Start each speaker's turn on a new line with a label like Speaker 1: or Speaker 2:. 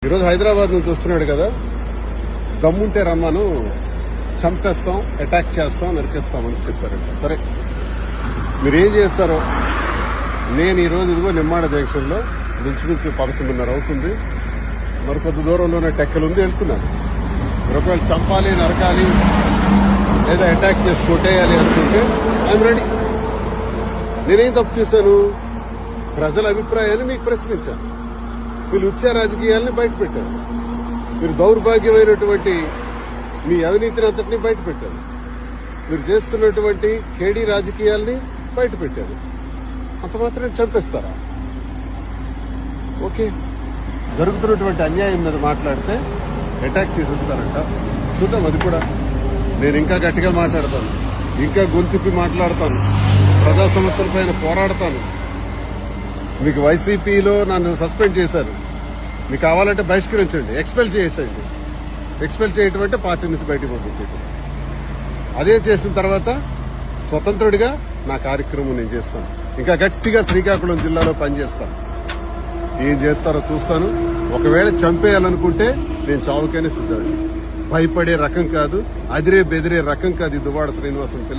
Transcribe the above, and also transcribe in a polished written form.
Speaker 1: ఈరోజు హైదరాబాద్ నుంచి వస్తున్నాడు కదా, దమ్ముంటే రమ్మను, చంపేస్తాం, అటాక్ చేస్తాం, నరికేస్తామని చెప్పారంట. సరే, మీరేం చేస్తారో. నేను ఈరోజు ఇదిగో నిమ్మాడ జంక్షన్లో నుంచి 11:30 అవుతుంది, మరికొద్ది దూరంలోనే టెక్కలు ఉంది, వెళ్తున్నాను. ఒకవేళ చంపాలి, నరకాలి, లేదా అటాక్ చేసి కొట్టేయాలి అనుకుంటే ఐఎమ్ రెడీ. నేనేం తప్పు చేశాను? ప్రజల అభిప్రాయాన్ని మీకు ప్రశ్నించాను. వీళ్ళు ఉచ్చ రాజకీయాల్ని బయటపెట్టారు. మీరు దౌర్భాగ్యమైనటువంటి మీ అవినీతిని అంతటినీ బయటపెట్టారు. మీరు చేస్తున్నటువంటి కేడీ రాజకీయాల్ని బయటపెట్టారు. అంత మాత్రం చంపేస్తారా? ఓకే, జరుగుతున్నటువంటి అన్యాయం మీద మాట్లాడితే అటాక్ చేసేస్తారంట. చూద్దాం, అది కూడా. నేను ఇంకా గట్టిగా మాట్లాడతాను, ఇంకా గొంతుపి మాట్లాడతాను, ప్రజా సమస్యలపైన పోరాడతాను. మీకు వైసీపీలో నన్ను సస్పెండ్ చేశారు, మీకు కావాలంటే బహిష్కరించండి, ఎక్స్పెల్ చేసేయండి. ఎక్స్పెల్ చేయటం అంటే పార్టీ నుంచి బయటకు పంపించేది. అదే చేసిన తర్వాత స్వతంత్రుడిగా నా కార్యక్రమం నేను చేస్తాను. ఇంకా గట్టిగా శ్రీకాకుళం జిల్లాలో పనిచేస్తాను. ఏం చేస్తారో చూస్తాను. ఒకవేళ చంపేయాలనుకుంటే నేను చావుకైనా సిద్ధం. భయపడే రకం కాదు, అదిరే బెదిరే రకం కాదు ఈ దువ్వాడ శ్రీనివాసన్.